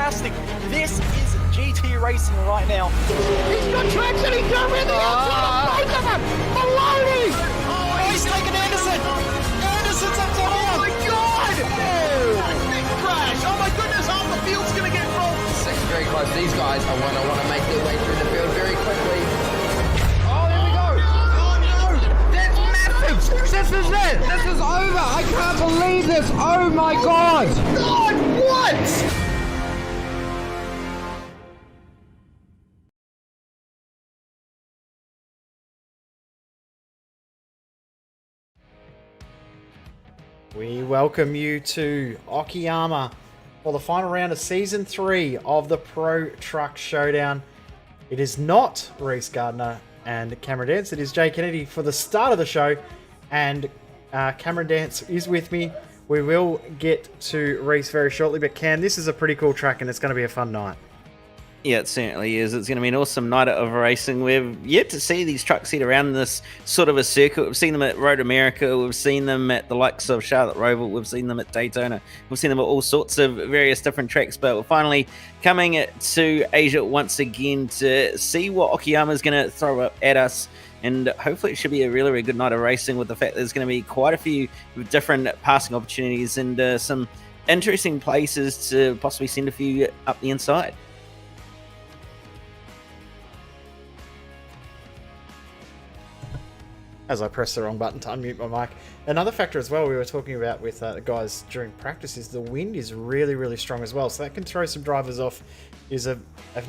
fantastic. This is GT racing right now. He's got traction, he's got rid of the outside of both of them! Maloney! Oh, he's taken Anderson! Anderson's up to Oh my god! Oh. Big crash! Oh my goodness, half the field's gonna get rolled! This is very close. These guys are going to want to make their way through the field very quickly. Oh, here we go! Oh no! That's massive! This is it! This is over! I can't believe this! Oh my god! God, what? We welcome you to Okayama for the final round of Season 3 of the Pro Truck Showdown. It is not Reese Gardner and Cameron Dance, it is Jay Kennedy for the start of the show, and Cameron Dance is with me. We will get to Reese very shortly, but Cam, this is a pretty cool track and it's going to be a fun night. Yeah, it certainly is. It's going to be an awesome night of racing. We've yet to see these trucks hit around this sort of a circuit. We've seen them at Road America. We've seen them at the likes of Charlotte Roval. We've seen them at Daytona. We've seen them at all sorts of various different tracks. But we're finally coming to Asia once again to see what Okayama is going to throw up at us. And hopefully it should be a really, really good night of racing, with the fact that there's going to be quite a few different passing opportunities and some interesting places to possibly send a few up the inside. As I press the wrong button to unmute my mic. Another factor as well we were talking about with the guys during practice is the wind is really, really strong as well. So that can throw some drivers off. Is a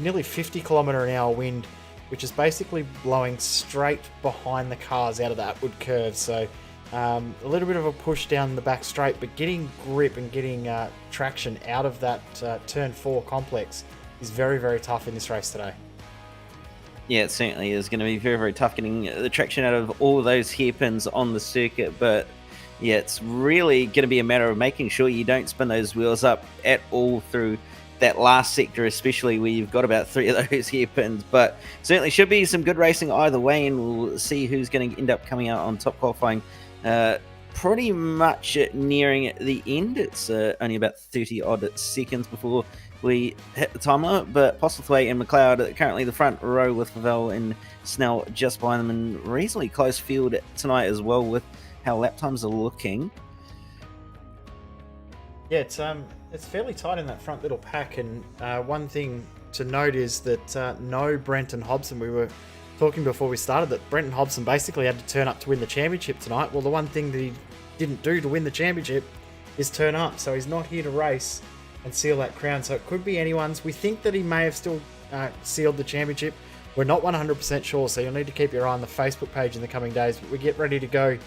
nearly 50 kilometre an hour wind, which is basically blowing straight behind the cars out of the upward curve. So a little bit of a push down the back straight, but getting grip and getting traction out of that turn 4 complex is very, very tough in this race today. Yeah, it certainly is going to be very, very tough getting the traction out of all of those hairpins on the circuit. But yeah, it's really going to be a matter of making sure you don't spin those wheels up at all through that last sector, especially where you've got about 3 of those hairpins. But certainly should be some good racing either way, and we'll see who's going to end up coming out on top qualifying. Pretty much nearing the end. It's only about 30 odd seconds before we hit the timer, but Postlethwaite and McLeod currently the front row, with Favell and Snell just behind them, and reasonably close field tonight as well with how lap times are looking. Yeah, it's fairly tight in that front little pack, and one thing to note is that no Brenton Hobson. We were talking before we started that Brenton Hobson basically had to turn up to win the championship tonight. Well, the one thing that he didn't do to win the championship is turn up, so he's not here to race and seal that crown, so it could be anyone's. We think that he may have still sealed the championship. We're not 100% sure, so you'll need to keep your eye on the Facebook page in the coming days, but we get ready to go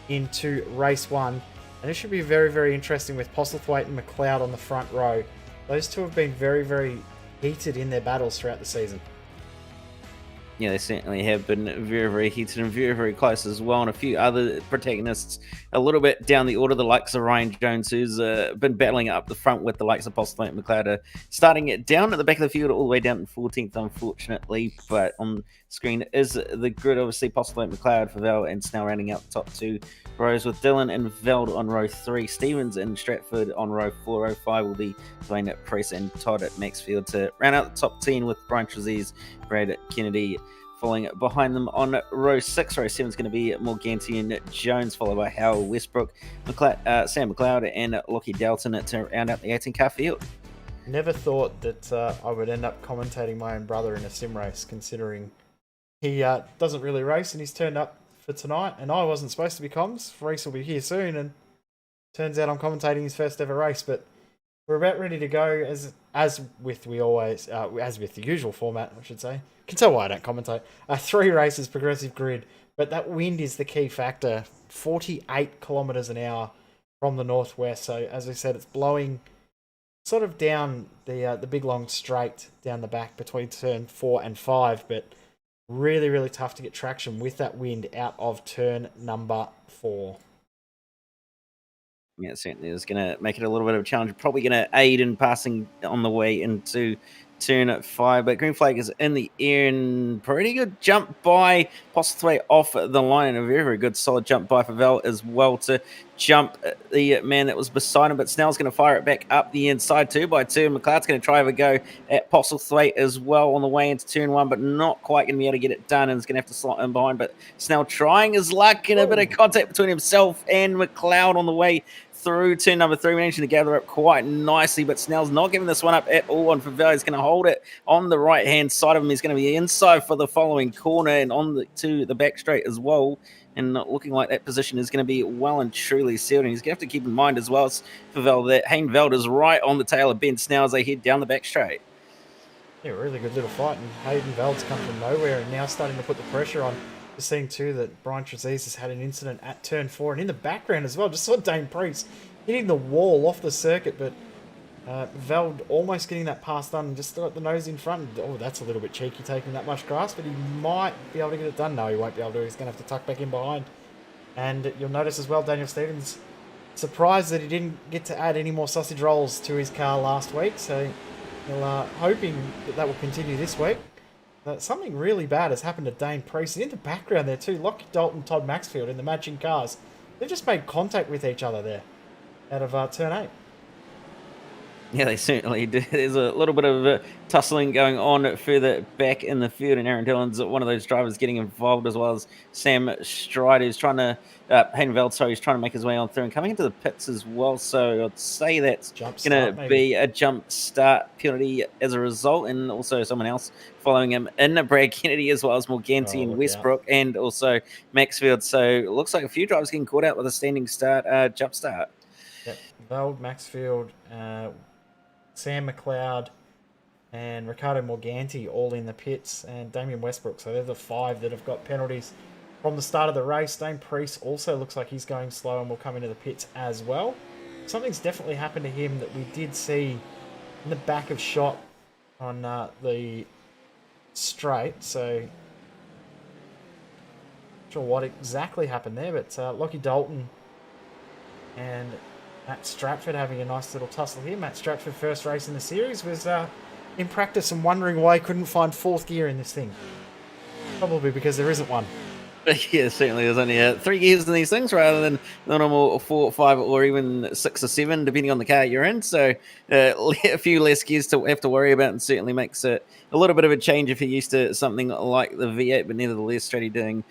into race 1, and it should be very, very interesting with Postlethwaite and McLeod on the front row. Those two have been very, very heated in their battles throughout the season. Yeah, they certainly have been very, very heated and very, very close as well. And a few other protagonists a little bit down the order, the likes of Ryan Jones, who's been battling up the front with the likes of Postlethwaite and McLeod, starting it down at the back of the field all the way down to 14th, unfortunately. But on screen is the grid, obviously, Postlethwaite, McLeod, Favell, and Snell rounding out the top 2 rows, with Dylan and Veld on row 3, Stevens and Stratford on row 4. Row 5 will be Dwayne Price and Todd at Maxfield to round out the top 10, with Brian Trezise, Brad Kennedy following behind them on row 6. Row 7 is going to be Morganti and Jones, followed by Howell Westbrook, Sam McLeod, and Lockie Dalton to round out the 18-car field. Never thought that I would end up commentating my own brother in a sim race, considering he doesn't really race and he's turned up for tonight, and I wasn't supposed to be comms. Reese will be here soon, and turns out I'm commentating his first ever race. But we're about ready to go, as with the usual format, I should say. You can tell why I don't commentate. 3 races, progressive grid, but that wind is the key factor. 48 kilometers an hour from the northwest. So as I said, it's blowing sort of down the big long straight down the back between turn 4 and 5, but really, really tough to get traction with that wind out of turn number 4. Yeah, it certainly is going to make it a little bit of a challenge. Probably going to aid in passing on the way into turn 5, but green flag is in the air, and pretty good jump by Postlethwaite off the line, and a very, very good solid jump by Favell as well to jump the man that was beside him, but Snell's going to fire it back up the inside 2x2. McLeod's going to try have a go at Postlethwaite as well on the way into turn 1, but not quite going to be able to get it done, and is going to have to slot in behind. But Snell trying his luck, and a bit of contact between himself and McLeod on the way through turn number 3, managing to gather up quite nicely, but Snell's not giving this one up at all on Favell. He's going to hold it on the right-hand side of him. He's going to be inside for the following corner and on to the back straight as well, and looking like that position is going to be well and truly sealed. And he's going to have to keep in mind as well as Favell that Hayden Veld is right on the tail of Ben Snell as they head down the back straight. Yeah, really good little fight, and Hayden Veld's come from nowhere and now starting to put the pressure on. Just seeing too that Brian Trezise has had an incident at turn 4, and in the background as well, just saw Dane Priest hitting the wall off the circuit, but Veld almost getting that pass done and just still at the nose in front. Oh, that's a little bit cheeky taking that much grass, but he might be able to get it done. No, he won't be able to. He's going to have to tuck back in behind. And you'll notice as well, Daniel Stevens surprised that he didn't get to add any more sausage rolls to his car last week, so you're hoping that that will continue this week. Something really bad has happened to Dane Priest. In the background there too, Lockie Dalton, Todd Maxfield in the matching cars. They've just made contact with each other there out of turn 8. Yeah, they certainly do. There's a little bit of tussling going on further back in the field, and Aaron Dillon's one of those drivers getting involved, as well as Sam Strider, who's trying to, Hayden Veld, sorry, he's trying to make his way on through and coming into the pits as well. So I'd say that's going to be a jump start penalty as a result, and also someone else following him in Brad Kennedy, as well as Morganti and Westbrook, and also Maxfield. So it looks like a few drivers getting caught out with a standing start, jump start. Yep, Veld, Maxfield, Sam McLeod and Ricardo Morganti all in the pits, and Damien Westbrook. So they're the 5 that have got penalties from the start of the race. Dane Priest also looks like he's going slow and will come into the pits as well. Something's definitely happened to him that we did see in the back of shot on the straight. So not sure what exactly happened there, but Lockie Dalton and Matt Stratford having a nice little tussle here. Matt Stratford, first race in the series, was in practice and wondering why he couldn't find 4th gear in this thing. Probably because there isn't one. Yeah, certainly. There's only 3 gears in these things rather than the normal 4, 5, or even 6 or 7, depending on the car you're in. So a few less gears to have to worry about, and certainly makes it a little bit of a change if you're used to something like the V8, but nevertheless, Stratty doing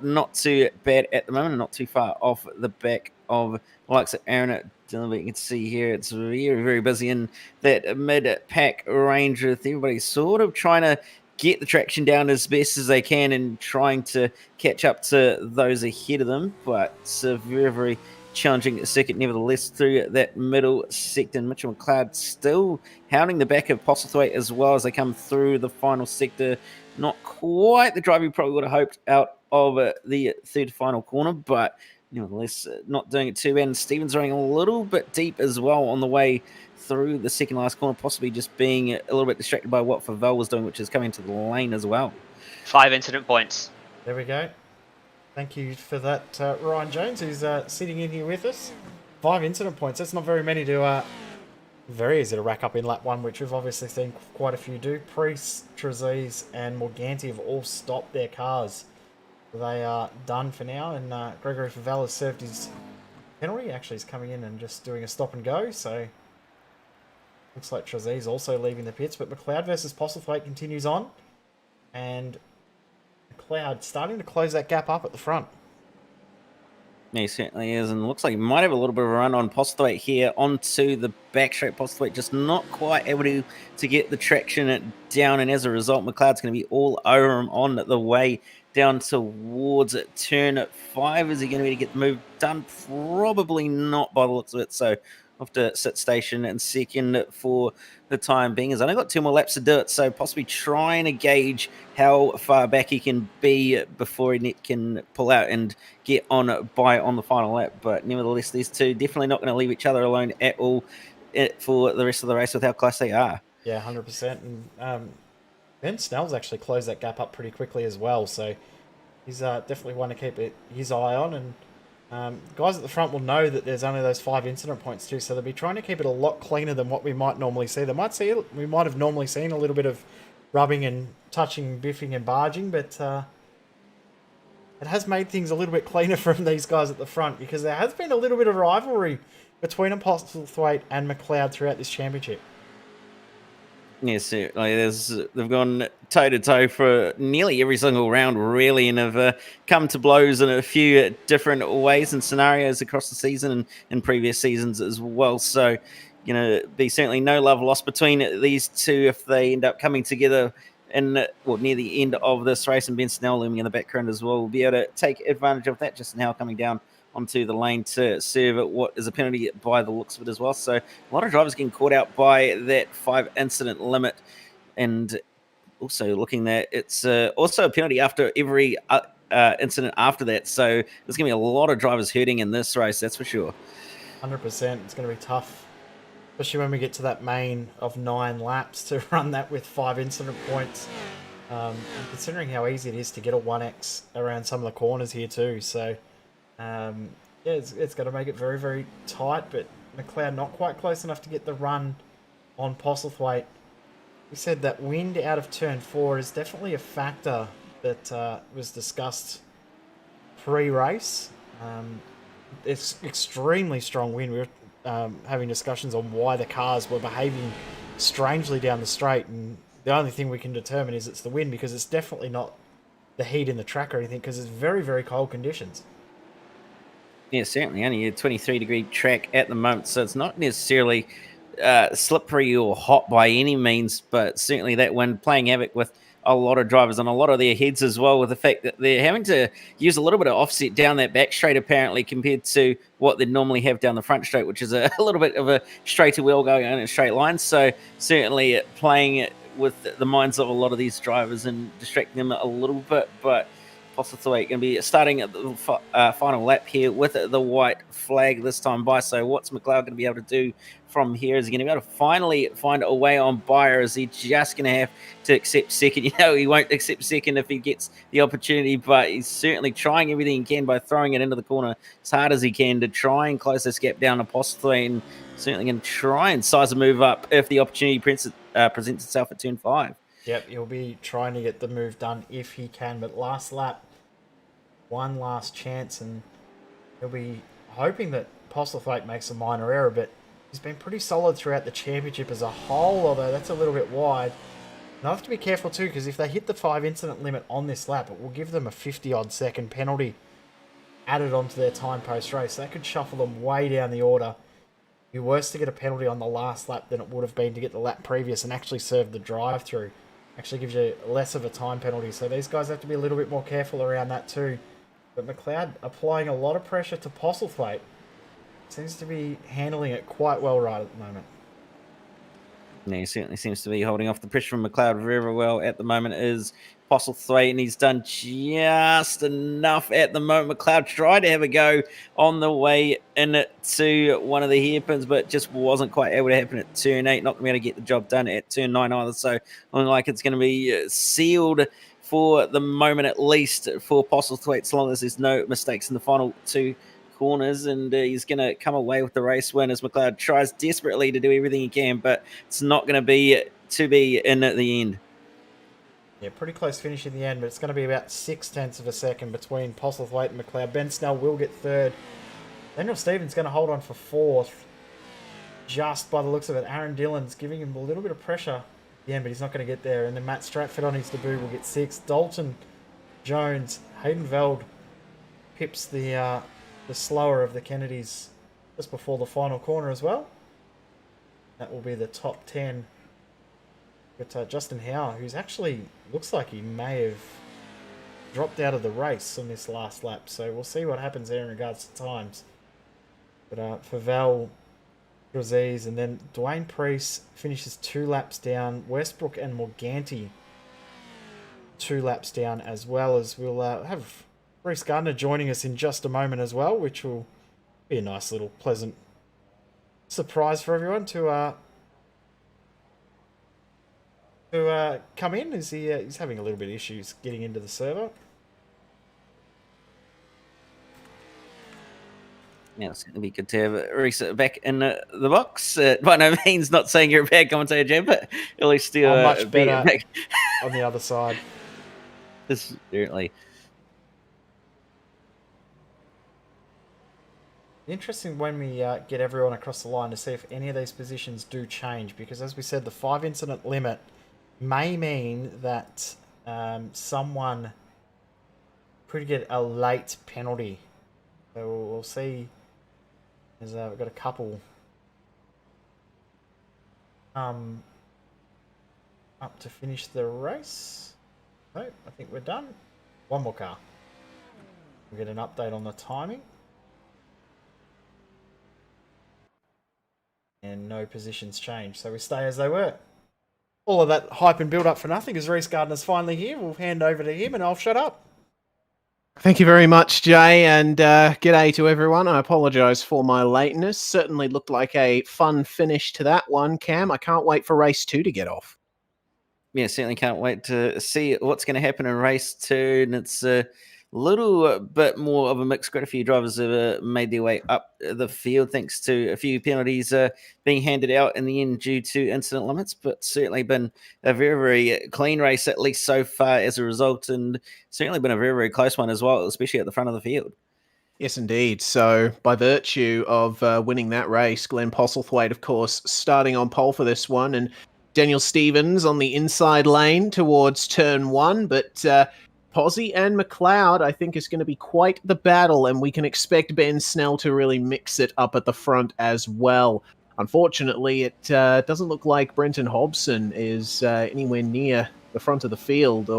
not too bad at the moment and not too far off the back of the likes of Aaron Dillon. You can see here it's very, very busy in that mid-pack range with everybody sort of trying to get the traction down as best as they can and trying to catch up to those ahead of them. But it's a very, very challenging second nevertheless through that middle sector. Mitchell McLeod still hounding the back of Postlethwaite as well as they come through the final sector. Not quite the drive you probably would have hoped out of the third final corner, but nevertheless, not doing it too bad. And Stevens running a little bit deep as well on the way through the second last corner, possibly just being a little bit distracted by what Favell was doing, which is coming to the lane as well. 5 incident points. There we go. Thank you for that, Ryan Jones, who's sitting in here with us. 5 incident points. That's not very many to very easy to rack up in lap 1, which we've obviously seen quite a few do. Priest, Trezise, and Morganti have all stopped their cars. They are done for now, and Gregory Favell has served his penalty. Actually, he's coming in and just doing a stop and go, so looks like Trezise also leaving the pits, but McLeod versus Postlethwaite continues on, and McLeod starting to close that gap up at the front. Yeah, he certainly is, and looks like he might have a little bit of a run on Postlethwaite here onto the back straight. Postlethwaite just not quite able to get the traction down, and as a result, McLeod's going to be all over him on the way down towards turn 5. Is he going to be able to get the move done? Probably not by the looks of it, so off to sit station and second for the time being. He's only got 2 more laps to do it, so possibly trying to gauge how far back he can be before he can pull out and get on the final lap. But nevertheless, these two definitely not going to leave each other alone at all for the rest of the race with how close they are. Yeah, 100%. And Ben Snell's actually closed that gap up pretty quickly as well, so he's definitely one to keep his eye on. And guys at the front will know that there's only those 5 incident points too, so they'll be trying to keep it a lot cleaner than what we might normally see. We might have normally seen a little bit of rubbing and touching, biffing and barging, but it has made things a little bit cleaner from these guys at the front, because there has been a little bit of rivalry between Postlethwaite and McLeod throughout this championship. Yes, certainly. They've gone toe to toe for nearly every single round, really, and have come to blows in a few different ways and scenarios across the season and in previous seasons as well. So, be certainly no love lost between these two if they end up coming together near the end of this race. And Ben Snell looming in the background as well will be able to take advantage of that just now, coming down onto the lane to serve what is a penalty by the looks of it as well. So a lot of drivers getting caught out by that 5 incident limit, and also looking that it's also a penalty after every incident after that. So there's going to be a lot of drivers hurting in this race, that's for sure. 100%. It's going to be tough, especially when we get to that main of 9 laps, to run that with 5 incident points. And considering how easy it is to get a 1x around some of the corners here too. So yeah, it's going to make it very, very tight, but McLeod not quite close enough to get the run on Postlethwaite. We said that wind out of turn 4 is definitely a factor that was discussed pre-race. It's extremely strong wind. We were having discussions on why the cars were behaving strangely down the straight, and the only thing we can determine is it's the wind, because it's definitely not the heat in the track or anything, because it's very, very cold conditions. Yeah, certainly. Only a 23-degree track at the moment, so it's not necessarily slippery or hot by any means, but certainly that wind playing havoc with a lot of drivers and a lot of their heads as well, with the fact that they're having to use a little bit of offset down that back straight, apparently, compared to what they normally have down the front straight, which is a little bit of a straighter wheel going in a straight line. So certainly playing with the minds of a lot of these drivers and distracting them a little bit, but Postlethwaite going to be starting at the final lap here with the white flag this time by. So what's McLeod going to be able to do from here? Is he going to be able to finally find a way on by, or is he just going to have to accept second? He won't accept second if he gets the opportunity, but he's certainly trying everything he can by throwing it into the corner as hard as he can to try and close this gap down to Postlethwaite, and certainly going to try and size a move up if the opportunity presents itself at turn 5. Yep, he'll be trying to get the move done if he can, but last lap, one last chance, and he'll be hoping that Postlethwaite makes a minor error, but he's been pretty solid throughout the championship as a whole, although that's a little bit wide. And I have to be careful too, because if they hit the 5 incident limit on this lap, it will give them a 50-odd second penalty added onto their time post-race. That could shuffle them way down the order. It'd be worse to get a penalty on the last lap than it would have been to get the lap previous and actually serve the drive-through. Actually gives you less of a time penalty, so these guys have to be a little bit more careful around that too. But McLeod applying a lot of pressure to Postlethwaite. Seems to be handling it quite well right at the moment. Yeah, he certainly seems to be holding off the pressure from McLeod very, very well at the moment. Is Postlethwaite, and he's done just enough at the moment. McLeod tried to have a go on the way into one of the hairpins, but just wasn't quite able to happen at turn 8. Not going to be able to get the job done at turn 9 either. So looking like it's going to be sealed for the moment, at least for Postlethwaite, as long as there's no mistakes in the final 2 corners, and he's going to come away with the race win as McLeod tries desperately to do everything he can, but it's not going to be in at the end. Yeah, pretty close finish in the end, but it's going to be about 0.6 of a second between Postlethwaite and McLeod. Ben Snell will get 3rd. Daniel Stevens going to hold on for 4th, just by the looks of it. Aaron Dillon's giving him a little bit of pressure at the end, but he's not going to get there. And then Matt Stratford on his debut will get 6th. Dalton Jones, Hayden Veld pips the slower of the Kennedys just before the final corner as well. That will be the top 10. But Justin Howe, who's actually looks like he may have dropped out of the race on this last lap, so we'll see what happens there in regards to times. But for Val Graziz, and then Dwayne Priest finishes 2 laps down. Westbrook and Morganti 2 laps down, as well as we'll have Reece Gardner joining us in just a moment as well, which will be a nice little pleasant surprise for everyone to come in. As he's having a little bit of issues getting into the server. Yeah, it's going to be good to have Reece back in the box. By no means not saying you're a bad commentator, Jim, but at least still much better on the other side. Certainly. Interesting when we get everyone across the line to see if any of these positions do change, because as we said, the 5 incident limit may mean that someone could get a late penalty. So we'll see. We've got a couple up to finish the race. So I think we're done. One more car. We'll get an update on the timing. And no positions change, so we stay as they were. All of that hype and build up for nothing, as Reece Gardner's finally here. We'll hand over to him and I'll shut up. Thank you very much, Jay, and g'day to everyone. I apologise for my lateness. Certainly looked like a fun finish to that one, Cam. I can't wait for race 2 to get off. Yeah, certainly can't wait to see what's going to happen in race 2. And it's a little bit more of a mixed grid. A few drivers have made their way up the field thanks to a few penalties being handed out in the end due to incident limits, but certainly been a very, very clean race, at least so far as a result, and certainly been a very, very close one as well, especially at the front of the field. Yes, indeed. So, by virtue of winning that race, Glenn Postlethwaite, of course, starting on pole for this one, and Daniel Stevens on the inside lane towards turn 1, but Posy and McLeod, I think, is going to be quite the battle, and we can expect Ben Snell to really mix it up at the front as well. Unfortunately, it doesn't look like Brenton Hobson is anywhere near the front of the field,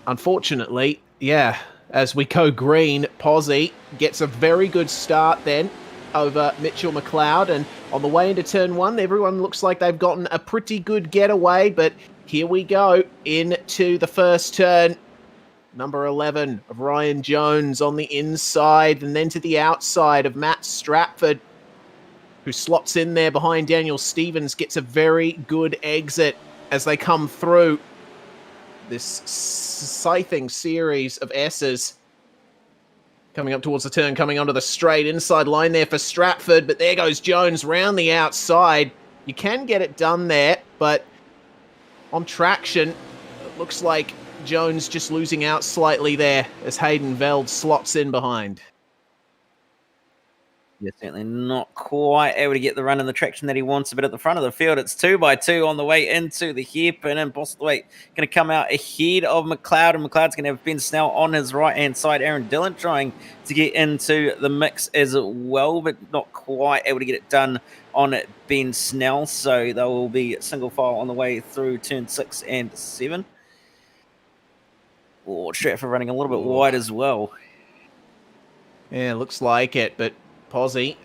unfortunately, yeah, as we go green, Posy gets a very good start then over Mitchell McLeod, and on the way into turn 1, everyone looks like they've gotten a pretty good getaway, but here we go into the first turn. Number 11 of Ryan Jones on the inside, and then to the outside of Matt Stratford, who slots in there behind Daniel Stevens, gets a very good exit as they come through this scything series of S's. Coming up towards the turn, coming onto the straight inside line there for Stratford, but there goes Jones round the outside. You can get it done there, but on traction, it looks like Jones just losing out slightly there as Hayden Veld slots in behind. Yeah, certainly not quite able to get the run and the traction that he wants, but at the front of the field, it's 2x2 on the way into the hairpin, and Postlethwaite going to come out ahead of McLeod, and McLeod's going to have Ben Snell on his right-hand side. Aaron Dillon trying to get into the mix as well, but not quite able to get it done on Ben Snell, so they will be single file on the way through turn 6 and 7. Oh, Stratford running a little bit wide as well. Yeah, looks like it, but Posy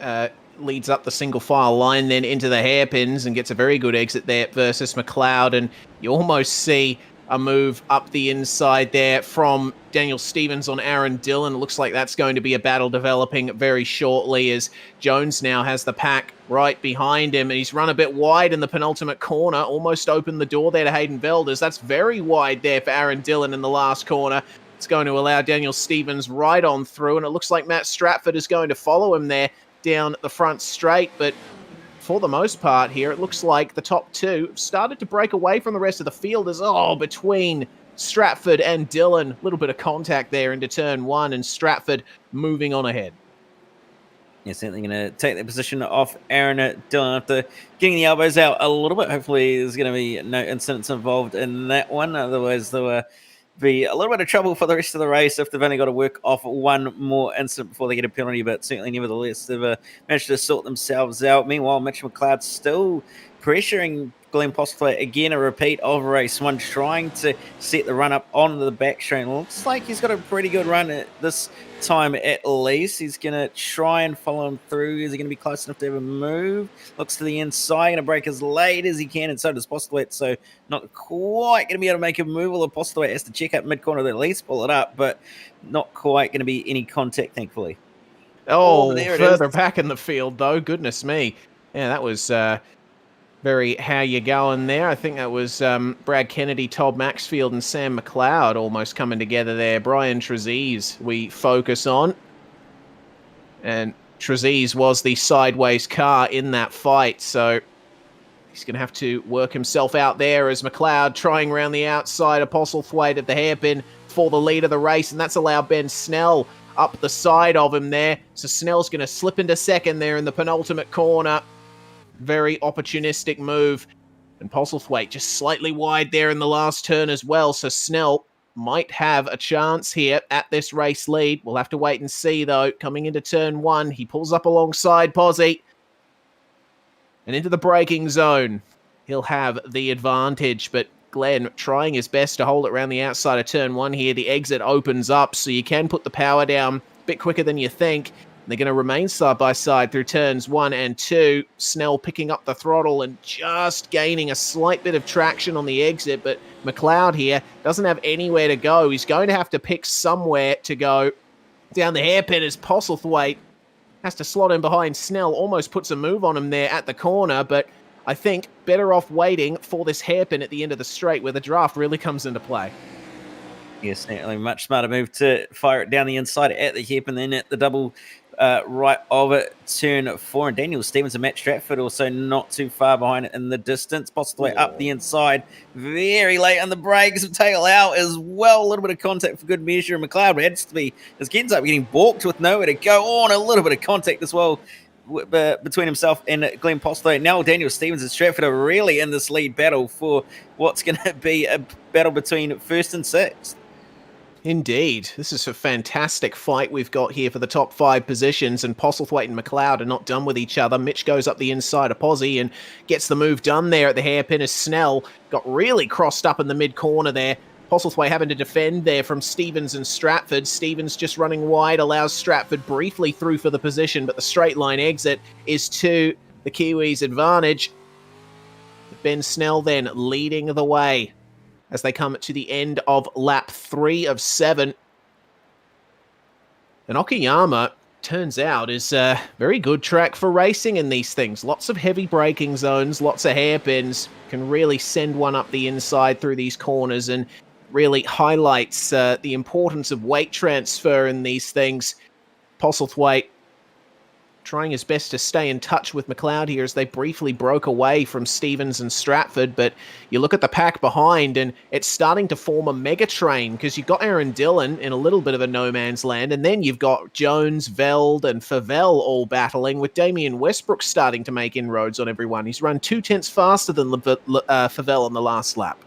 leads up the single file line then into the hairpins and gets a very good exit there versus McLeod, and you almost see a move up the inside there from Daniel Stevens on Aaron Dillon. It looks like that's going to be a battle developing very shortly as Jones now has the pack right behind him, and he's run a bit wide in the penultimate corner, almost opened the door there to Hayden Velders. That's very wide there for Aaron Dillon in the last corner. It's going to allow Daniel Stevens right on through, and it looks like Matt Stratford is going to follow him there down the front straight, but for the most part here, it looks like the top two have started to break away from the rest of the field as, between Stratford and Dillon, a little bit of contact there into turn 1, and Stratford moving on ahead. Yeah, certainly going to take the position off Aaron Dillon after getting the elbows out a little bit. Hopefully there's going to be no incidents involved in that one, otherwise they'll be a little bit of trouble for the rest of the race if they've only got to work off one more incident before they get a penalty, but certainly nevertheless they've managed to sort themselves out. Meanwhile, Mitch McLeod still pressuring Glenn Postlethwaite, again a repeat of race 1, trying to set the run up on the back straight. Looks like he's got a pretty good run at this time at least. He's going to try and follow him through. Is he going to be close enough to have a move? Looks to the inside, going to break as late as he can, and so does Postlethwaite, so not quite going to be able to make a move. Although Postlethwaite has to check out mid-corner to at least pull it up, but not quite going to be any contact, thankfully. Further back in the field, though. Goodness me. Yeah, that was very how you going there. I think that was Brad Kennedy, Todd Maxfield, and Sam McLeod almost coming together there. Brian Trezise we focus on. And Trezise was the sideways car in that fight, so he's going to have to work himself out there as McLeod trying around the outside of Postlethwaite at the hairpin for the lead of the race, and that's allowed Ben Snell up the side of him there. So Snell's going to slip into second there in the penultimate corner. Very opportunistic move. And Postlethwaite just slightly wide there in the last turn as well. So Snell might have a chance here at this race lead. We'll have to wait and see, though. Coming into turn 1, he pulls up alongside Posy. And into the braking zone. He'll have the advantage, but Glenn trying his best to hold it around the outside of turn 1 here. The exit opens up, so you can put the power down a bit quicker than you think. They're going to remain side by side through turns 1 and 2. Snell picking up the throttle and just gaining a slight bit of traction on the exit, but McLeod here doesn't have anywhere to go. He's going to have to pick somewhere to go down the hairpin as Postlethwaite has to slot in behind Snell, almost puts a move on him there at the corner, but I think better off waiting for this hairpin at the end of the straight where the draft really comes into play. Yes, certainly much smarter move to fire it down the inside at the hairpin, then at the double right of it, turn 4. And Daniel Stevens and Matt Stratford also not too far behind it in the distance. Possibly up the inside, very late on the brakes, tail out as well. A little bit of contact for good measure. And McLeod has to be, as he ends up getting balked with nowhere to go on. A little bit of contact as well between himself and Glenn Postlethwaite. Now Daniel Stevens and Stratford are really in this lead battle for what's going to be a battle between 1st and 6th. Indeed. This is a fantastic fight we've got here for the top 5 positions, and Postlethwaite and McLeod are not done with each other. Mitch goes up the inside of Posy and gets the move done there at the hairpin as Snell got really crossed up in the mid-corner there. Postlethwaite having to defend there from Stevens and Stratford. Stevens just running wide, allows Stratford briefly through for the position, but the straight line exit is to the Kiwis' advantage. Ben Snell then leading the way as they come to the end of lap 3 of 7. And Okayama, turns out, is a very good track for racing in these things. Lots of heavy braking zones, lots of hairpins. Can really send one up the inside through these corners and really highlights the importance of weight transfer in these things. Postlethwaite trying his best to stay in touch with McLeod here as they briefly broke away from Stevens and Stratford, but you look at the pack behind and it's starting to form a mega train because you've got Aaron Dillon in a little bit of a no man's land, and then you've got Jones, Veld and Favell all battling, with Damien Westbrook starting to make inroads on everyone. He's run 2/10 faster than Favell on the last lap.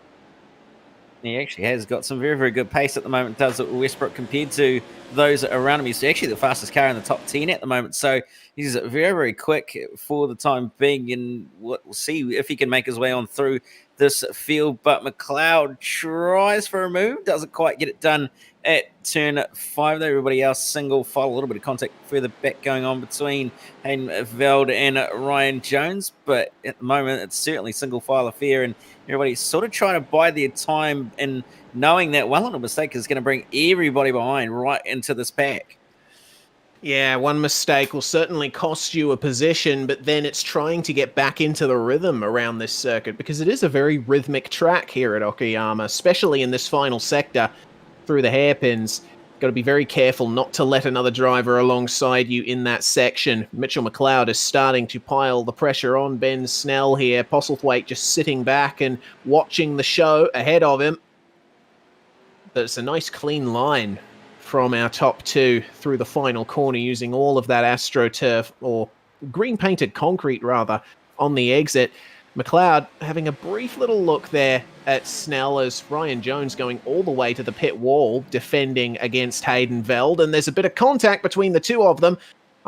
He actually has got some very, very good pace at the moment, does it, Westbrook, compared to those around him. He's actually the fastest car in the top 10 at the moment, so he's very, very quick for the time being, and we'll see if he can make his way on through this field. But McLeod tries for a move, doesn't quite get it done at turn 5, though. Everybody else single file, a little bit of contact further back going on between Hayden Veld and Ryan Jones, but at the moment it's certainly single file affair, and everybody's sort of trying to bide their time and knowing that one little mistake is going to bring everybody behind right into this pack. Yeah, one mistake will certainly cost you a position, but then it's trying to get back into the rhythm around this circuit, because it is a very rhythmic track here at Okayama, especially in this final sector through the hairpins. Got to be very careful not to let another driver alongside you in that section. Mitchell McLeod is starting to pile the pressure on Ben Snell here. Postlethwaite just sitting back and watching the show ahead of him. But it's a nice clean line from our top 2 through the final corner, using all of that AstroTurf, or green painted concrete rather, on the exit. McLeod having a brief little look there at Snell as Ryan Jones going all the way to the pit wall, defending against Hayden Veld, and there's a bit of contact between the two of them.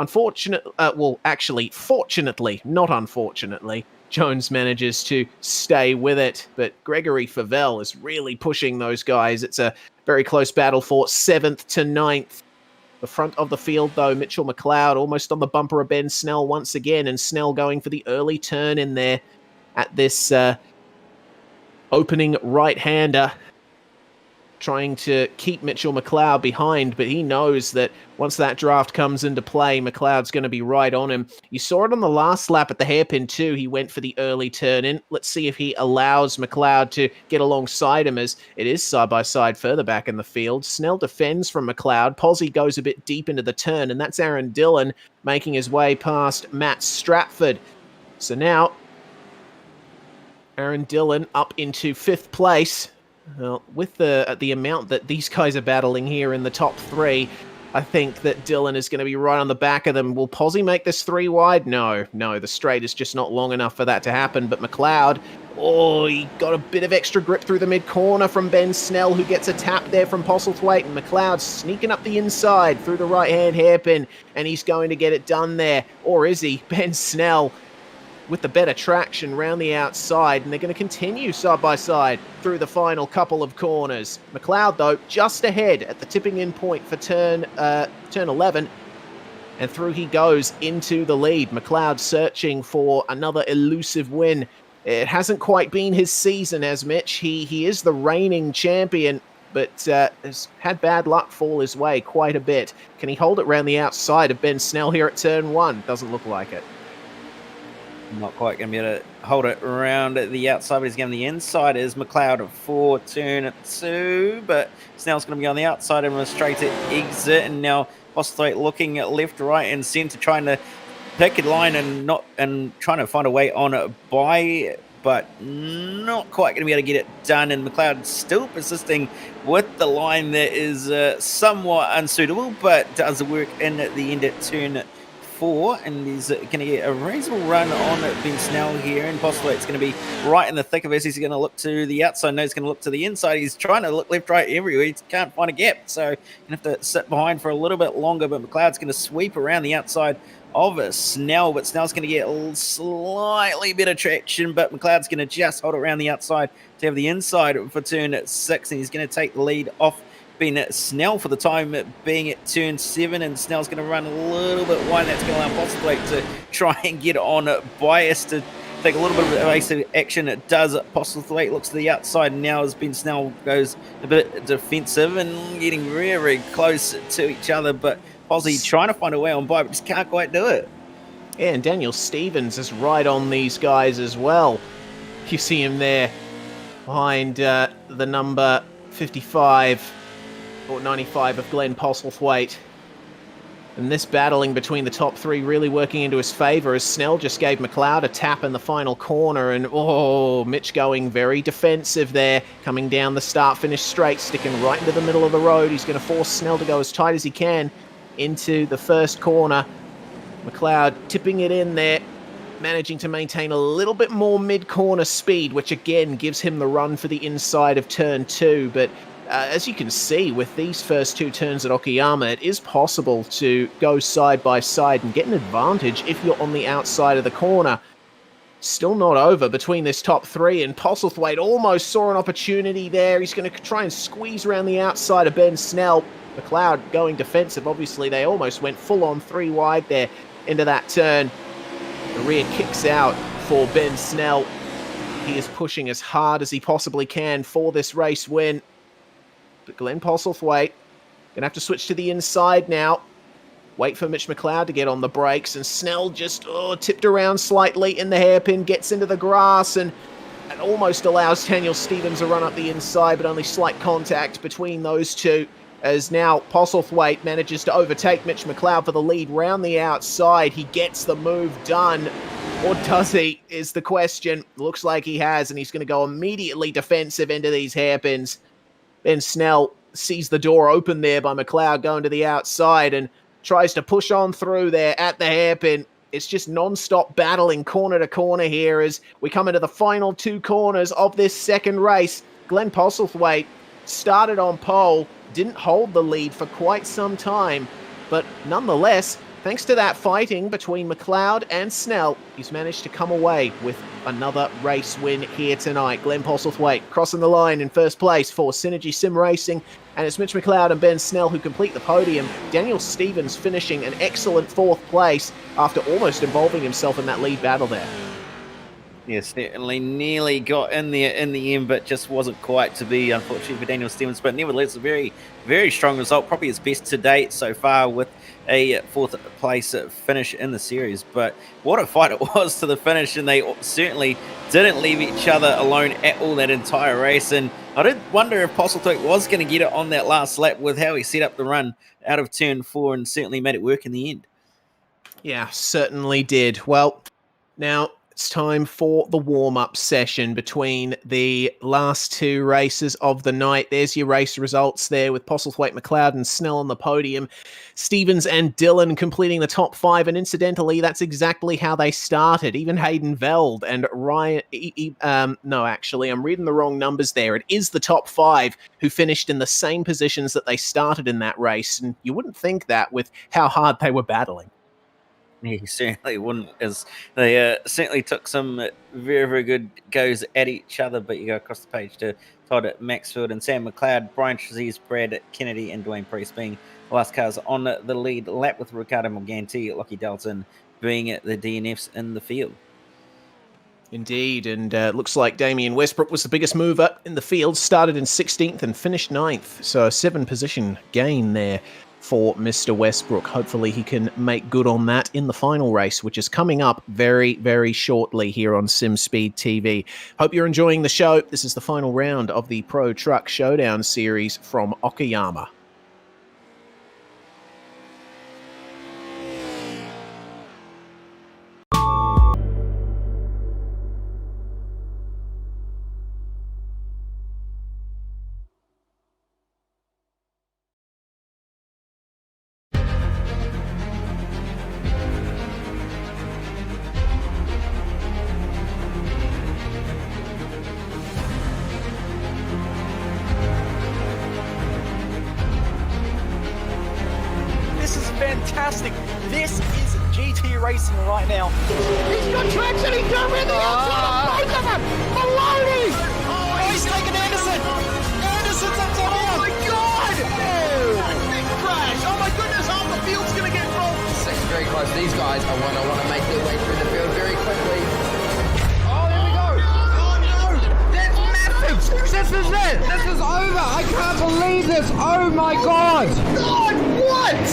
Fortunately, not unfortunately, Jones manages to stay with it, but Gregory Favell is really pushing those guys. It's a very close battle for 7th to 9th. The front of the field, though, Mitchell McLeod almost on the bumper of Ben Snell once again, and Snell going for the early turn in there at this opening right-hander, trying to keep Mitchell McLeod behind, but he knows that once that draft comes into play, McLeod's going to be right on him. You saw it on the last lap at the hairpin too. He went for the early turn in. Let's see if he allows McLeod to get alongside him, as it is side-by-side further back in the field. Snell defends from McLeod. Posy goes a bit deep into the turn, and that's Aaron Dillon making his way past Matt Stratford. So now Aaron Dillon up into 5th place. Well, with the amount that these guys are battling here in the top 3, I think that Dylan is going to be right on the back of them. Will Posy make this 3 wide? No, the straight is just not long enough for that to happen. But McLeod, he got a bit of extra grip through the mid-corner from Ben Snell, who gets a tap there from Postlethwaite. And McLeod sneaking up the inside through the right-hand hairpin, and he's going to get it done there. Or is he? Ben Snell with the better traction round the outside, and they're going to continue side by side through the final couple of corners. McLeod, though, just ahead at the tipping in point for turn 11, and through he goes into the lead. McLeod searching for another elusive win. It hasn't quite been his season, as Mitch. He is the reigning champion, but has had bad luck fall his way quite a bit. Can he hold it round the outside of Ben Snell here at turn 1? Doesn't look like it. Not quite going to be able to hold it around the outside, but he's going the inside. Is McLeod for turn 2, but Snell's going to be on the outside and a straight exit. And now Postlethwaite looking at left, right, and centre, trying to pick a line and trying to find a way on it by, but not quite going to be able to get it done. And McLeod still persisting with the line that is somewhat unsuitable, but does work in at the end at turn 4, and he's going to get a reasonable run on Ben Snell here, and possibly it's going to be right in the thick of it. He's going to look to the outside, no, he's going to look to the inside. He's trying to look left, right, everywhere. He can't find a gap, so you have to sit behind for a little bit longer, but McLeod's going to sweep around the outside of Snell, but Snell's going to get a slightly better traction, but McLeod's going to just hold it around the outside to have the inside for turn 6, and he's going to take the lead off been Snell for the time being at turn 7, and Snell's going to run a little bit wide. That's going to allow Postlethwaite to try and get on bias to take a little bit of evasive action. It does. Postlethwaite looks to the outside now as Ben Snell goes a bit defensive and getting very, very close to each other, but Posy trying to find a way on by, but just can't quite do it. Yeah, and Daniel Stevens is right on these guys as well. You see him there behind the number 55 or 95 of Glenn Postlethwaite. And this battling between the top 3 really working into his favour as Snell just gave McLeod a tap in the final corner, and Mitch going very defensive there, coming down the start-finish straight, sticking right into the middle of the road. He's going to force Snell to go as tight as he can into the first corner. McLeod tipping it in there, managing to maintain a little bit more mid-corner speed, which again gives him the run for the inside of turn 2, but as you can see, with these first 2 turns at Okayama, it is possible to go side by side and get an advantage if you're on the outside of the corner. Still not over between this top 3, and Postlethwaite almost saw an opportunity there. He's going to try and squeeze around the outside of Ben Snell. McLeod going defensive. Obviously, they almost went full-on 3 wide there into that turn. The rear kicks out for Ben Snell. He is pushing as hard as he possibly can for this race win. But Glenn Postlethwaite going to have to switch to the inside now. Wait for Mitch McLeod to get on the brakes, and Snell just tipped around slightly in the hairpin, gets into the grass, and it almost allows Daniel Stevens a run up the inside, but only slight contact between those two, as now Postlethwaite manages to overtake Mitch McLeod for the lead round the outside. He gets the move done, or does he, is the question. Looks like he has, and he's going to go immediately defensive into these hairpins. Ben Snell sees the door open there by McLeod going to the outside and tries to push on through there at the hairpin. It's just non-stop battling corner to corner here as we come into the final 2 corners of this second race. Glenn Postlethwaite started on pole, didn't hold the lead for quite some time, but nonetheless, thanks to that fighting between McLeod and Snell, he's managed to come away with another race win here tonight. Glenn Postlethwaite crossing the line in first place for Synergy Sim Racing, and it's Mitch McLeod and Ben Snell who complete the podium. Daniel Stevens finishing an excellent 4th place after almost involving himself in that lead battle there. Yeah, certainly nearly got in there in the end, but just wasn't quite to be, unfortunately, for Daniel Stevens. But nevertheless, a very, very strong result. Probably his best to date so far with a 4th place finish in the series. But what a fight it was to the finish, and they certainly didn't leave each other alone at all that entire race. And I did wonder if Postlethwaite was going to get it on that last lap with how he set up the run out of turn 4, and certainly made it work in the end. Yeah, certainly did. Well, now It's time for the warm-up session between the last two races of the night. There's your race results there with Postlethwaite, McLeod and Snell on the podium. Stevens and Dillon completing the top five. And incidentally, that's exactly how they started. Even Hayden Veld and Ryan... no, actually, I'm reading the wrong numbers there. It is the top five who finished in the same positions that they started in that race. And you wouldn't think that with how hard they were battling. He certainly wouldn't, as they certainly took some very, very good goes at each other. But you go across the page to Todd Maxfield and Sam McLeod, Brian Trazees, Brad Kennedy, and Dwayne Priest being the last cars on the lead lap, with Ricardo Morganti, Lockie Dalton being the DNFs in the field. Indeed, and it looks like Damien Westbrook was the biggest mover in the field, started in 16th and finished 9th, so a 7-position gain there for Mr. Westbrook. Hopefully he can make good on that in the final race, which is coming up very, very shortly here on SimSpeed TV. Hope you're enjoying the show. This is the final round of the Pro Truck Showdown series from Okayama. Fantastic. This is GT racing right now. He's got traction. He's got everything outside of both of them. Maloney. Oh, he's taken Anderson. Anderson's up top. Oh my God. Big crash. Oh my goodness, half the field's going to get rolled. Six very close. These guys are going to want to make their way through the field very quickly. Oh, there we go. Oh no. That's massive. This is it. This is over. I can't believe this. Oh my God. God, what?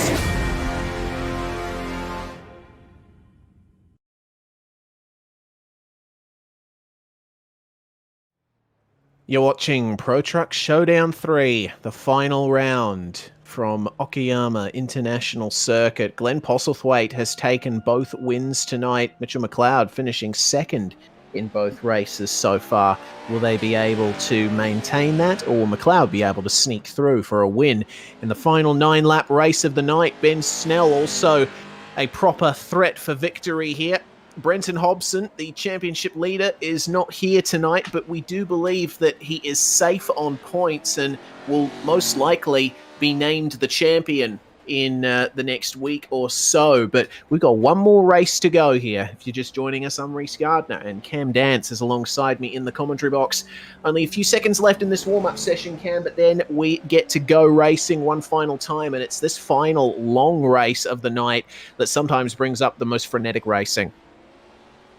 You're watching Pro Truck Showdown 3, the final round from Okayama International Circuit. Glenn Postlethwaite has taken both wins tonight. Mitchell McLeod finishing second in both races so far. Will they be able to maintain that, or will McLeod be able to sneak through for a win in the final 9-lap race of the night? Ben Snell also a proper threat for victory here. Brenton Hobson, the championship leader, is not here tonight, but we do believe that he is safe on points and will most likely be named the champion in the next week or so. But we've got one more race to go here. If you're just joining us, I'm Reese Gardner, and Cam Dance is alongside me in the commentary box. Only a few seconds left in this warm-up session, Cam, but then we get to go racing one final time, and it's this final long race of the night that sometimes brings up the most frenetic racing.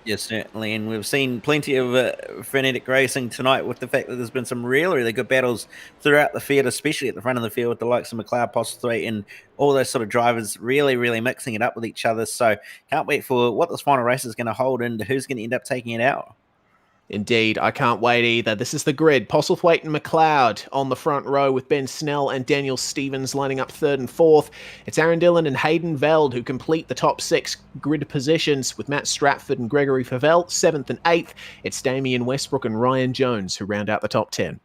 Yes, certainly, and we've seen plenty of frenetic racing tonight, with the fact that there's been some really, really good battles throughout the field, especially at the front of the field with the likes of McLeod, Postlethwaite, and all those sort of drivers really, really mixing it up with each other. So can't wait for what this final race is going to hold and who's going to end up taking it out. Indeed, I can't wait either. This is the grid. Postlethwaite and McLeod on the front row, with Ben Snell and Daniel Stevens lining up 3rd and 4th. It's Aaron Dillon and Hayden Veld who complete the top 6 grid positions, with Matt Stratford and Gregory Favell 7th and 8th. It's Damien Westbrook and Ryan Jones who round out the top 10.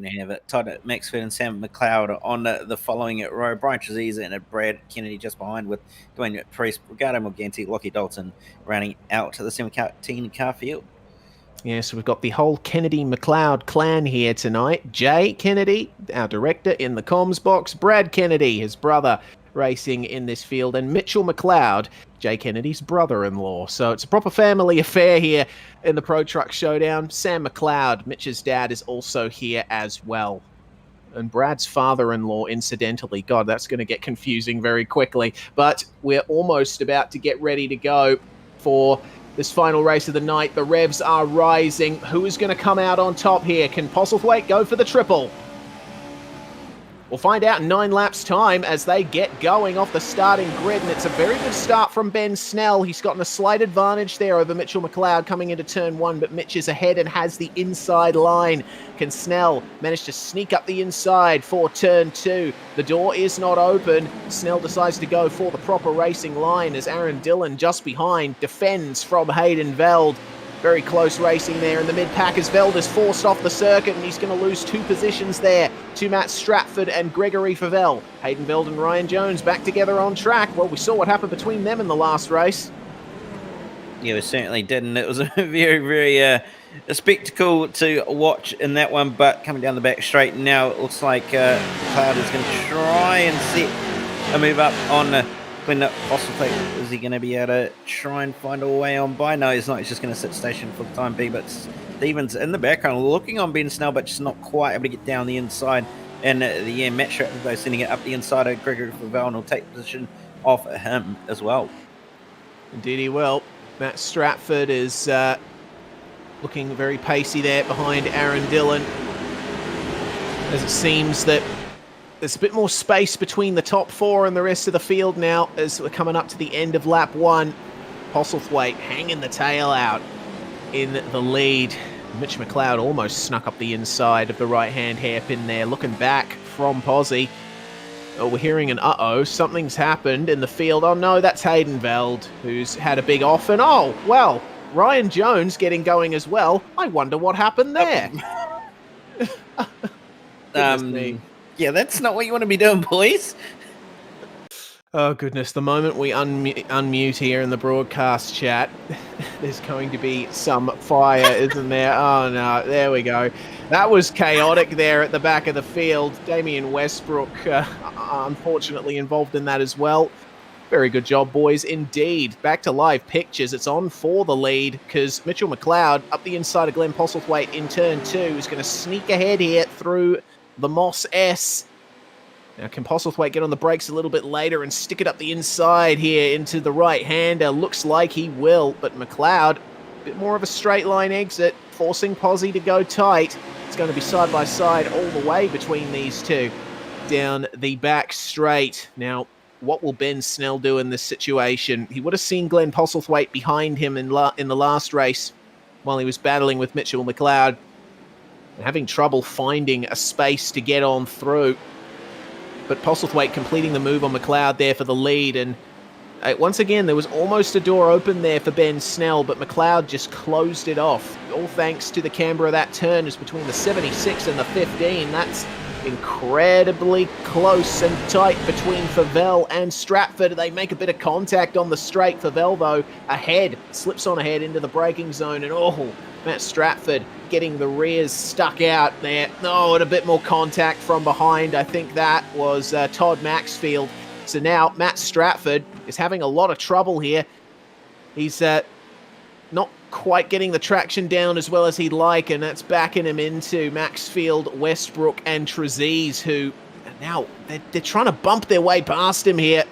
We have Todd Maxfield and Sam McLeod on the following row. Brian Trazees and Brad Kennedy just behind, with Dwayne Priest, Ricardo Morganti, Lockie Dalton rounding out to the 17-car field. Yeah, so we've got the whole Kennedy-McLeod clan here tonight. Jay Kennedy, our director in the comms box. Brad Kennedy, his brother, racing in this field. And Mitchell McLeod, Jay Kennedy's brother-in-law. So it's a proper family affair here in the Pro Truck Showdown. Sam McLeod, Mitch's dad, is also here as well. And Brad's father-in-law, incidentally. God, that's going to get confusing very quickly. But we're almost about to get ready to go for this final race of the night. The revs are rising. Who is going to come out on top here? Can Postlethwaite go for the triple? We'll find out in 9 laps time as they get going off the starting grid, and it's a very good start from Ben Snell. He's gotten a slight advantage there over Mitchell McLeod coming into turn 1, but Mitch is ahead and has the inside line. Can Snell manage to sneak up the inside for turn 2? The door is not open. Snell decides to go for the proper racing line as Aaron Dillon just behind defends from Hayden Veld. Very close racing there in the mid-pack as Veld is forced off the circuit, and he's going to lose 2 positions there to Matt Stratford and Gregory Favell. Hayden Veld and Ryan Jones back together on track. Well, we saw what happened between them in the last race. Yeah, we certainly did, and it was a very, very a spectacle to watch in that one, but coming down the back straight now, it looks like Cloud is going to try and set a move up on Glenn Postlethwaite. Is he going to be able to try and find a way on by? No, he's not. He's just going to sit station for the time being, but Stevens in the background looking on Ben Snell, but just not quite able to get down the inside. And the Matt Stratford, though, sending it up the inside of Gregory Favell, and will take position off him as well. Indeed he will. Matt Stratford is looking very pacey there behind Aaron Dillon, as it seems that there's a bit more space between the top 4 and the rest of the field now as we're coming up to the end of lap 1. Postlethwaite hanging the tail out in the lead. Mitch McLeod almost snuck up the inside of the right-hand hairpin there, looking back from Posy. Oh, we're hearing an uh-oh, something's happened in the field. Oh no, that's Hayden Veld, who's had a big off, and oh, well, Ryan Jones getting going as well. I wonder what happened there. Goodness me. Yeah, that's not what you want to be doing, boys. Oh, goodness. The moment we unmute here in the broadcast chat, there's going to be some fire, isn't there? Oh, no. There we go. That was chaotic there at the back of the field. Damian Westbrook, unfortunately, involved in that as well. Very good job, boys, indeed. Back to live pictures. It's on for the lead because Mitchell McLeod up the inside of Glenn Postlethwaite in turn 2 is going to sneak ahead here through the Moss S. Now, can Postlethwaite get on the brakes a little bit later and stick it up the inside here into the right-hander? Looks like he will, but McLeod, a bit more of a straight line exit, forcing Posy to go tight. It's going to be side-by-side all the way between these two down the back straight. Now, what will Ben Snell do in this situation? He would have seen Glenn Postlethwaite behind him in the last race while he was battling with Mitchell McLeod, and having trouble finding a space to get on through. But Postlethwaite completing the move on McLeod there for the lead, and once again, there was almost a door open there for Ben Snell, but McLeod just closed it off. All thanks to the camber of that turn is between the 76 and the 15. That's incredibly close and tight between Favell and Stratford. They make a bit of contact on the straight. Favell, though, ahead, slips on ahead into the braking zone, and oh, Matt Stratford getting the rears stuck out there. Oh, and a bit more contact from behind. I think that was Todd Maxfield. So now Matt Stratford is having a lot of trouble here. He's not quite getting the traction down as well as he'd like, and that's backing him into Maxfield, Westbrook, and Trezise, who now they're trying to bump their way past him here.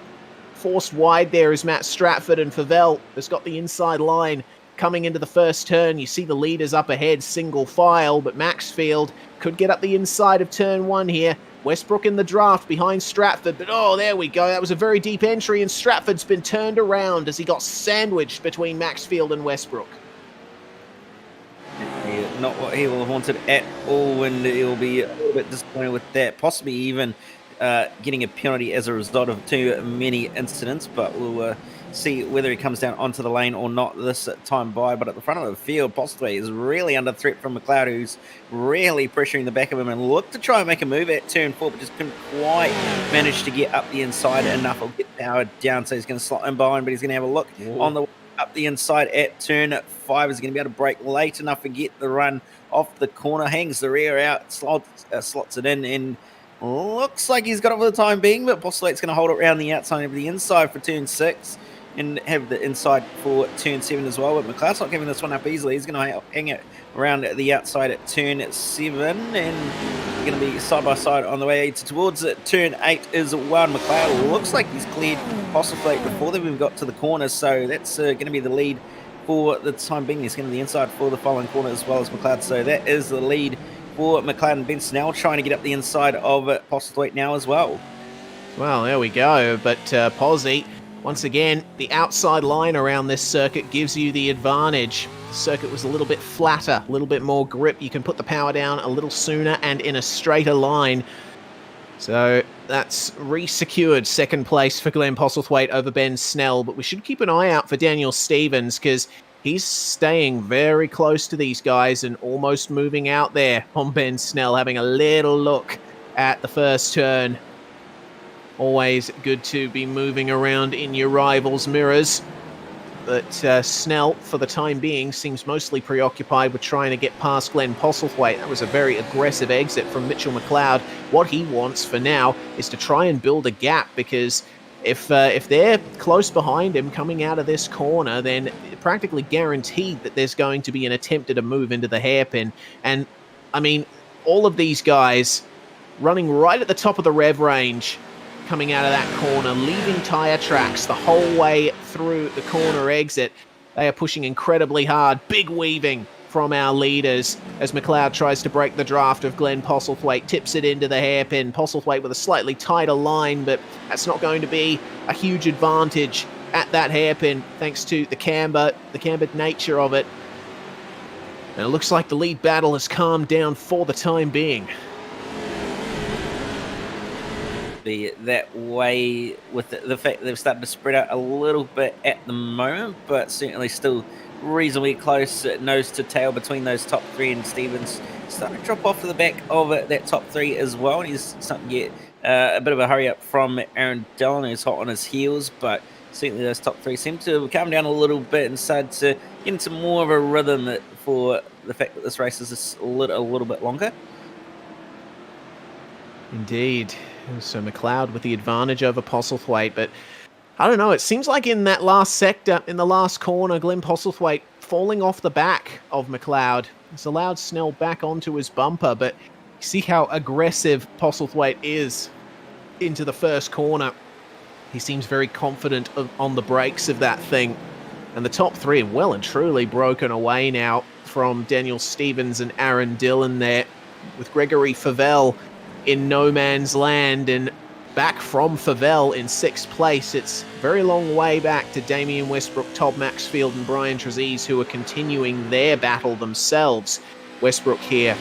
Forced wide there is Matt Stratford, and Favell has got the inside line coming into the first turn. You see the leaders up ahead, single file, but Maxfield could get up the inside of turn 1 here. Westbrook in the draft behind Stratford, but oh, there we go. That was a very deep entry, and Stratford's been turned around as he got sandwiched between Maxfield and Westbrook. Yeah, not what he will have wanted at all, and he'll be a little bit disappointed with that. Possibly even getting a penalty as a result of too many incidents, but we'll see whether he comes down onto the lane or not this time by. But at the front of the field, Postlethwaite is really under threat from McLeod, who's really pressuring the back of him and looked to try and make a move at turn 4, but just couldn't quite manage to get up the inside enough. He'll get powered down, so he's going to slot in behind, but he's going to have a look on the way up the inside at turn 5. Is going to be able to brake late enough to get the run off the corner, hangs the rear out, slots it in, and looks like he's got it for the time being, but Postlethwaite's going to hold it around the outside of the inside for turn 6. And have the inside for turn 7 as well. But McLeod's not giving this one up easily. He's going to hang it around the outside at turn 7. And going to be side by side on the way towards turn 8 as well. McLeod looks like he's cleared Postlethwaite before they've even got to the corner. So that's going to be the lead for the time being. He's going to the inside for the following corner as well as McLeod. So that is the lead for McLeod and Ben Snell trying to get up the inside of Postlethwaite now as well. Well, there we go. But Posy, once again, the outside line around this circuit gives you the advantage. The circuit was a little bit flatter, a little bit more grip. You can put the power down a little sooner and in a straighter line. So that's re-secured second place for Glenn Postlethwaite over Ben Snell. But we should keep an eye out for Daniel Stevens because he's staying very close to these guys and almost moving out there on Ben Snell, having a little look at the first turn. Always good to be moving around in your rivals' mirrors. But Snell, for the time being, seems mostly preoccupied with trying to get past Glenn Postlethwaite. That was a very aggressive exit from Mitchell McLeod. What he wants for now is to try and build a gap, because if they're close behind him coming out of this corner, then practically guaranteed that there's going to be an attempt at a move into the hairpin. And, I mean, all of these guys running right at the top of the rev range, coming out of that corner, leaving tyre tracks the whole way through the corner exit. They are pushing incredibly hard. Big weaving from our leaders as McLeod tries to break the draft of Glenn Postlethwaite, tips it into the hairpin. Postlethwaite with a slightly tighter line, but that's not going to be a huge advantage at that hairpin thanks to the cambered nature of it. And it looks like the lead battle has calmed down for the time being. Be that way with the fact that they've started to spread out a little bit at the moment, but certainly still reasonably close nose to tail between those top three, and Stevens starting to drop off to the back of that top three as well. And he's starting to get a bit of a hurry up from Aaron Dillon, who's hot on his heels, but certainly those top three seem to have calmed down a little bit and started to get into more of a rhythm for the fact that this race is a little bit longer. Indeed. So McLeod with the advantage over Postlethwaite, but I don't know, it seems like in that last sector, in the last corner, Glenn Postlethwaite falling off the back of McLeod has allowed Snell back onto his bumper, but you see how aggressive Postlethwaite is into the first corner. He seems very confident on the brakes of that thing, and the top three are well and truly broken away now from Daniel Stevens and Aaron Dillon there, with Gregory Favell in no man's land, and back from Favell in 6th place. It's a very long way back to Damien Westbrook, Todd Maxfield and Brian Trezise, who are continuing their battle themselves. Westbrook here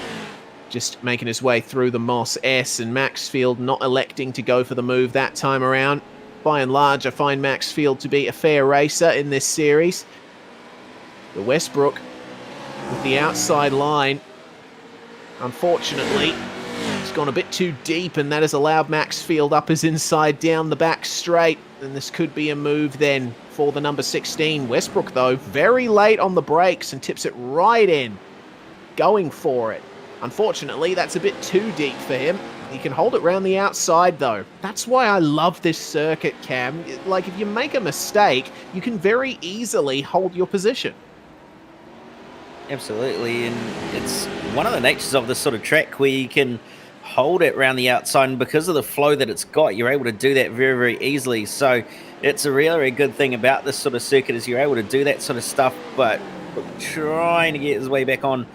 just making his way through the Moss S, and Maxfield not electing to go for the move that time around. By and large, I find Maxfield to be a fair racer in this series. But Westbrook with the outside line, unfortunately, it's gone a bit too deep, and that has allowed Maxfield up his inside down the back straight, and this could be a move then for the number 16. Westbrook, though, very late on the brakes and tips it right in, going for it. Unfortunately, that's a bit too deep for him. He can hold it round the outside, though. That's why I love this circuit, Cam. Like, if you make a mistake, you can very easily hold your position. Absolutely, and it's one of the natures of this sort of track where you can hold it around the outside, and because of the flow that it's got, you're able to do that very, very easily. So it's a really good thing about this sort of circuit is you're able to do that sort of stuff, but trying to get his way back on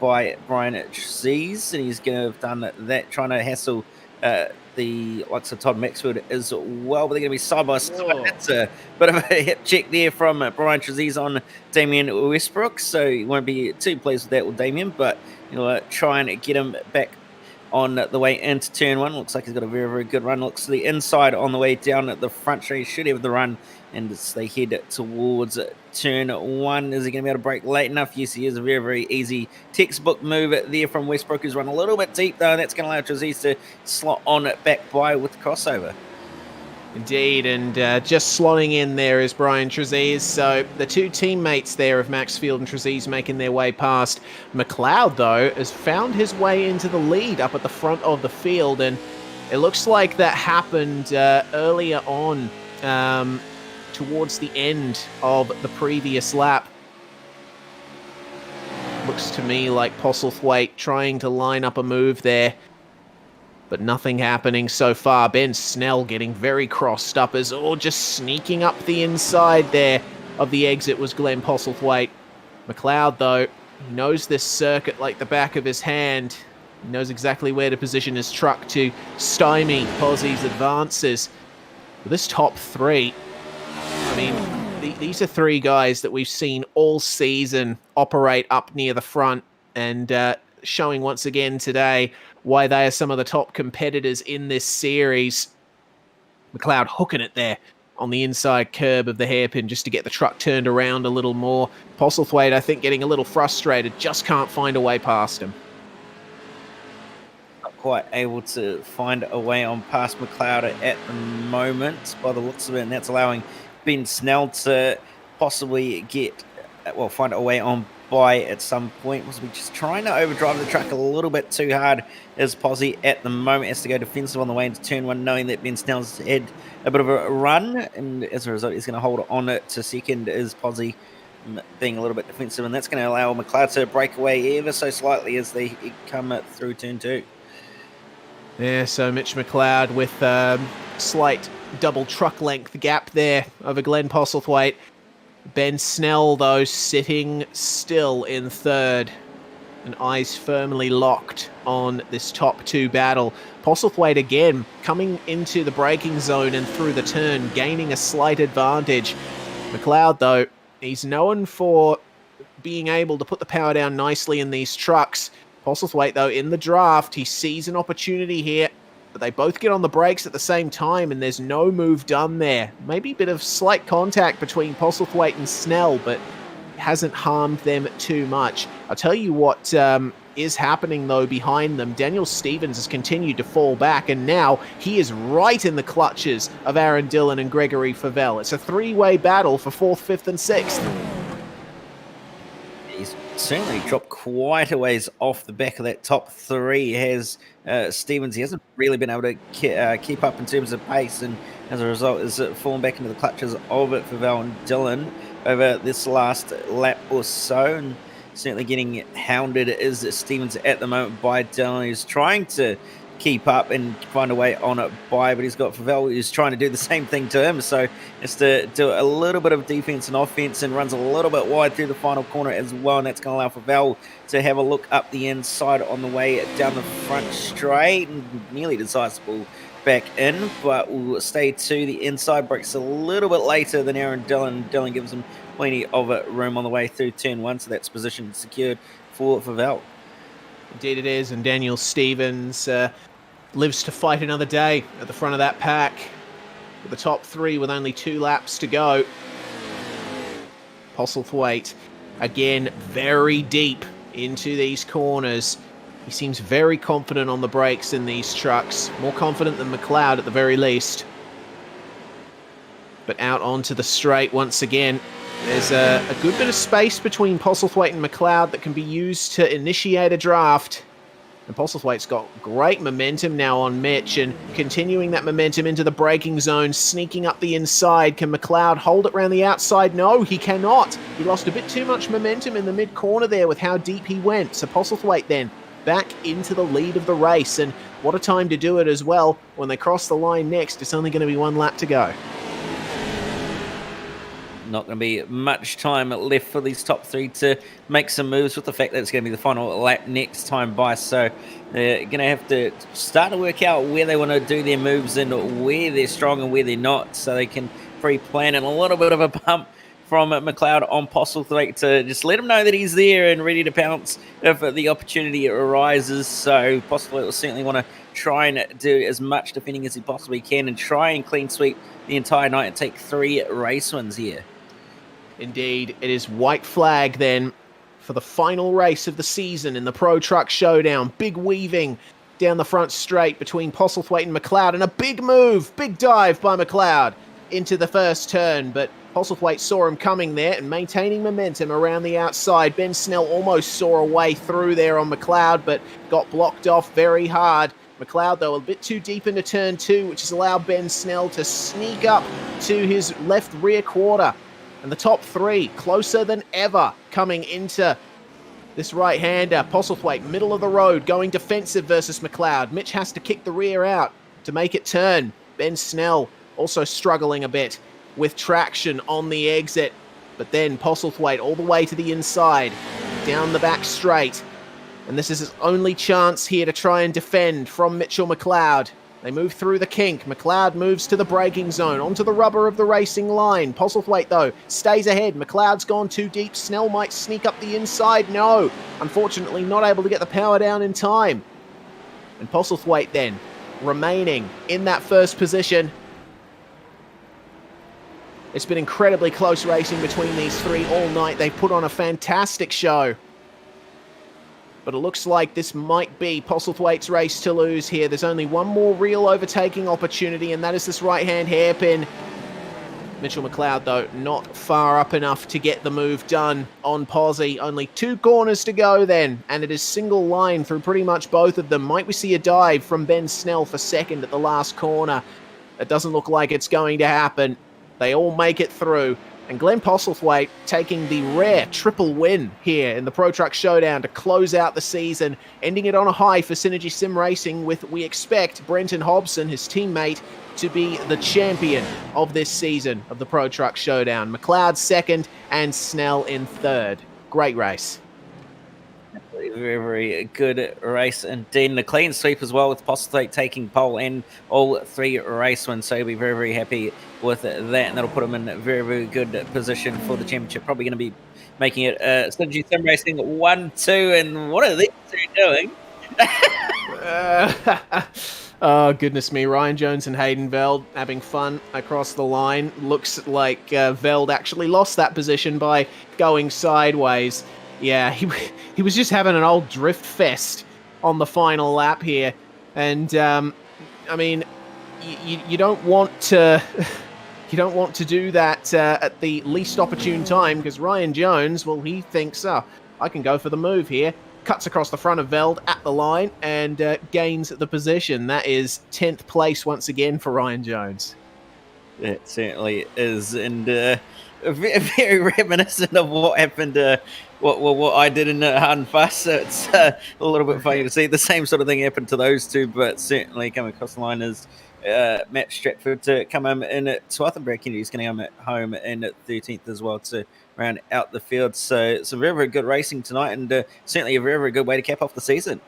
by Brian Trezise, and he's going to have done that, trying to hassle the likes of Todd Maxfield as well, but they're going to be side by side. That's a bit of a hip check there from Brian Trezise on Damien Westbrook, so you won't be too pleased with that with Damien, but you'll try and get him back on the way into turn one. Looks like he's got a very, very good run. Looks to the inside on the way down at the front straight. He should have the run, and as they head towards turn one, is he going to be able to brake late enough? Yes, he is. A very, very easy textbook move there from Westbrook, who's run a little bit deep, though, and that's going to allow Trezise to slot on back by with the crossover. Indeed, and just slotting in there is Brian Trezise. So the two teammates there of Maxfield and Trezise making their way past. McLeod, though, has found his way into the lead up at the front of the field, and it looks like that happened earlier on towards the end of the previous lap. Looks to me like Postlethwaite trying to line up a move there, but nothing happening so far. Ben Snell getting very crossed up as just sneaking up the inside there of the exit was Glenn Postlethwaite. McLeod, though, He knows this circuit like the back of his hand. He knows exactly where to position his truck to stymie Pozzie's advances. But this top three, I mean, these are three guys that we've seen all season operate up near the front, and showing once again today why they are some of the top competitors in this series. McLeod hooking it there on the inside curb of the hairpin just to get the truck turned around a little more. Postlethwaite, I think, getting a little frustrated, just can't find a way past him. Not quite able to find a way on past McLeod at the moment by the looks of it, and that's allowing Ben Snell to possibly find a way on by at some point. Was we just trying to overdrive the truck a little bit too hard as Pozzie at the moment has to go defensive on the way into turn one, knowing that Ben Snell's had a bit of a run, and as a result he's going to hold on it to second as Pozzie being a little bit defensive, and that's going to allow McLeod to break away ever so slightly as they come through turn two. Yeah, so Mitch McLeod with slight double truck length gap there over Glenn Postlethwaite. Ben Snell, though, sitting still in third and eyes firmly locked on this top two battle. Postlethwaite again coming into the braking zone and through the turn, gaining a slight advantage. McLeod, though, he's known for being able to put the power down nicely in these trucks. Postlethwaite, though, in the draft, he sees an opportunity here, but they both get on the brakes at the same time, and there's no move done there. Maybe a bit of slight contact between Postlethwaite and Snell, but it hasn't harmed them too much. I'll tell you what is happening, though, behind them. Daniel Stevens has continued to fall back, and now he is right in the clutches of Aaron Dillon and Gregory Favell. It's a three-way battle for 4th, 5th, and 6th. He's certainly dropped quite a ways off the back of that top three. Has Stevens, he hasn't really been able to keep up in terms of pace, and as a result is fallen back into the clutches of it for Val and Dillon over this last lap or so, and certainly getting hounded is Stevens at the moment by Dillon, who's trying to keep up and find a way on it by, but he's got Favell who's trying to do the same thing to him, so has to do a little bit of defense and offense and runs a little bit wide through the final corner as well, and that's going to allow Favell to have a look up the inside on the way down the front straight and nearly decides to pull back in, but will stay to the inside, breaks a little bit later than Aaron Dillon. Dillon gives him plenty of room on the way through turn one, so that's position secured for Favell. Indeed it is, and Daniel Stevens lives to fight another day at the front of that pack. With the top three with only 2 laps to go. Postlethwaite, again, very deep into these corners. He seems very confident on the brakes in these trucks. More confident than McLeod at the very least. But out onto the straight once again. There's a good bit of space between Postlethwaite and McLeod that can be used to initiate a draft. And Postlethwaite's got great momentum now on Mitch, and continuing that momentum into the braking zone, sneaking up the inside. Can McLeod hold it around the outside? No, he cannot. He lost a bit too much momentum in the mid-corner there with how deep he went. So Postlethwaite then back into the lead of the race, and what a time to do it as well. When they cross the line next, it's only going to be 1 lap to go. Not going to be much time left for these top three to make some moves, with the fact that it's going to be the final lap next time by. So they're going to have to start to work out where they want to do their moves and where they're strong and where they're not, so they can pre-plan, and a little bit of a bump from McLeod on Postlethwaite to just let him know that he's there and ready to pounce if the opportunity arises. So Postlethwaite will certainly want to try and do as much defending as he possibly can and try and clean sweep the entire night and take 3 race wins here. Indeed, it is white flag then for the final race of the season in the Pro Truck Showdown. Big weaving down the front straight between Postlethwaite and McLeod, and a big move, big dive by McLeod into the first turn, but Postlethwaite saw him coming there and maintaining momentum around the outside. Ben Snell almost saw a way through there on McLeod, but got blocked off very hard. McLeod, though, a bit too deep into turn 2, which has allowed Ben Snell to sneak up to his left rear quarter. And the top 3, closer than ever, coming into this right-hander. Postlethwaite, middle of the road, going defensive versus McLeod. Mitch has to kick the rear out to make it turn. Ben Snell also struggling a bit with traction on the exit. But then Postlethwaite all the way to the inside. down the back straight. And this is his only chance here to try and defend from Mitchell McLeod. They move through the kink. McLeod moves to the braking zone, onto the rubber of the racing line. Postlethwaite, though, stays ahead. McLeod's gone too deep. Snell might sneak up the inside. No, unfortunately not able to get the power down in time. And Postlethwaite then remaining in that first position. It's been incredibly close racing between these three all night. They've put on a fantastic show. But it looks like this might be Postlethwaite's race to lose here. There's only one more real overtaking opportunity, and that is this right-hand hairpin. Mitchell McLeod, though, not far up enough to get the move done on Posy. Only 2 corners to go then, and it is single line through pretty much both of them. Might we see a dive from Ben Snell for second at the last corner? It doesn't look like it's going to happen. They all make it through. And Glenn Postlethwaite taking the rare triple win here in the Pro Truck Showdown to close out the season, ending it on a high for Synergy Sim Racing with, we expect, Brenton Hobson, his teammate, to be the champion of this season of the Pro Truck Showdown. McLeod second and Snell in third. Great race. Very, very good race indeed. And a clean sweep as well, with Postlethwaite taking pole and all 3 race wins. So he'll be very, very happy with that. And that'll put him in a very, very good position for the championship. Probably going to be making it Synergy Sim Racing 1-2. And what are these two doing? Oh, goodness me. Ryan Jones and Hayden Veld having fun across the line. Looks like Veld actually lost that position by going sideways. Yeah, he was just having an old drift fest on the final lap here. And, I mean, you don't want to... You don't want to do that at the least opportune time, because Ryan Jones, well, he thinks, oh, I can go for the move here. Cuts across the front of Veld at the line and gains the position. That is 10th place once again for Ryan Jones. It certainly is, and very reminiscent of what happened, what I did in Hard and Fast. So it's a little bit funny to see the same sort of thing happen to those two, but certainly coming across the line is Matt Stratford to come home in at 12th, and Brad Kennedy's going to come home in at 13th as well to round out the field. So it's a very, very good racing tonight, and certainly a very, very good way to cap off the season.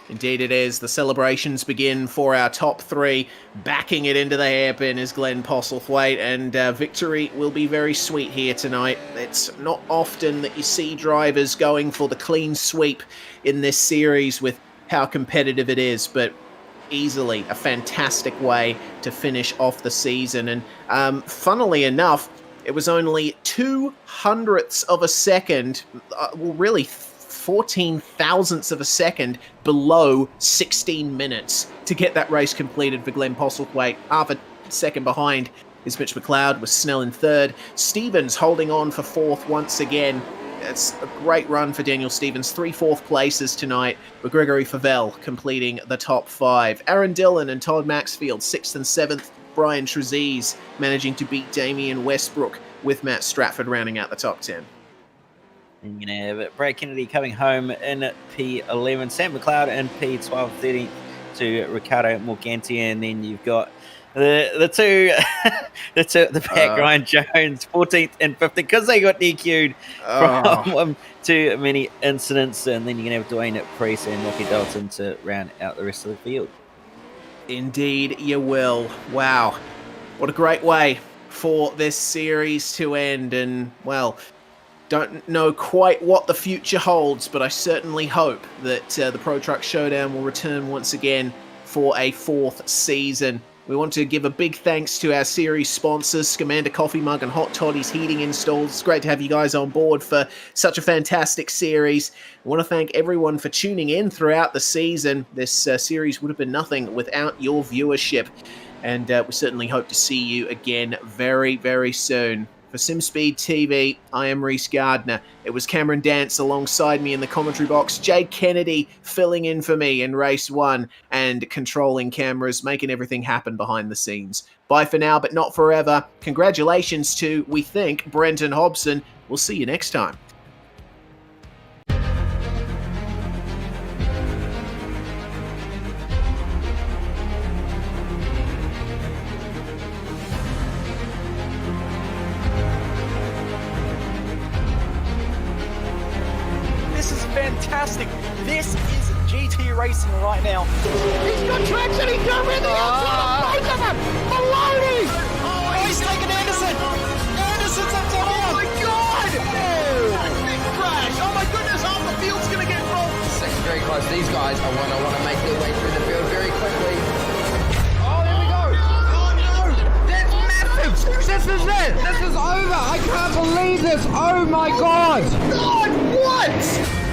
Indeed it is. The celebrations begin for our top 3. Backing it into the hairpin is Glenn Postlethwaite, and victory will be very sweet here tonight. It's not often that you see drivers going for the clean sweep in this series with how competitive it is, but easily a fantastic way to finish off the season. And funnily enough, it was only 0.02 of a second, well, really 14 thousandths of a second below 16 minutes to get that race completed for Glenn Postlethwaite. Half a second behind is Mitch McLeod, with Snell in third. Stevens holding on for fourth once again. It's a great run for Daniel Stevens. 3 fourth places tonight, with Gregory Favell completing the top 5. Aaron Dillon and Todd Maxfield 6th and 7th. Brian Trezise managing to beat Damian Westbrook, with Matt Stratford rounding out the top 10. And you're going to have Brad Kennedy coming home in P11, Sam McLeod in P12, 13th to Ricardo Morganti, and then you've got the two at the back, Ryan Jones, 14th and 15th, because they got DQ'd from too many incidents, and then you're going to have Dwayne Priest and Rocky Dalton to round out the rest of the field. Indeed you will. Wow, what a great way for this series to end, and, well, don't know quite what the future holds, but I certainly hope that the Pro Truck Showdown will return once again for a 4th season. We want to give a big thanks to our series sponsors, Scumander Coffee Mug and Hot Toddy's Heating Installs. It's great to have you guys on board for such a fantastic series. I want to thank everyone for tuning in throughout the season. This series would have been nothing without your viewership, and we certainly hope to see you again very, very soon. For SimSpeed TV, I am Reese Gardner. It was Cameron Dance alongside me in the commentary box, Jay Kennedy filling in for me in race 1 and controlling cameras, making everything happen behind the scenes. Bye for now, but not forever. Congratulations to, we think, Brenton Hobson. We'll see you next time. fantastic. This is GT racing right now. He's got traction, he's got rid of the outside of both of them! Maloney! Oh, he's taken Anderson. Anderson's up to Oh my god! Big crash. Oh my goodness, half the field's going to get rolled. Second very close. These guys are going to want to make their way through the field very quickly. Oh, here we go! Oh no! That's massive! This is it! This is over! I can't believe this! Oh my god! God, what?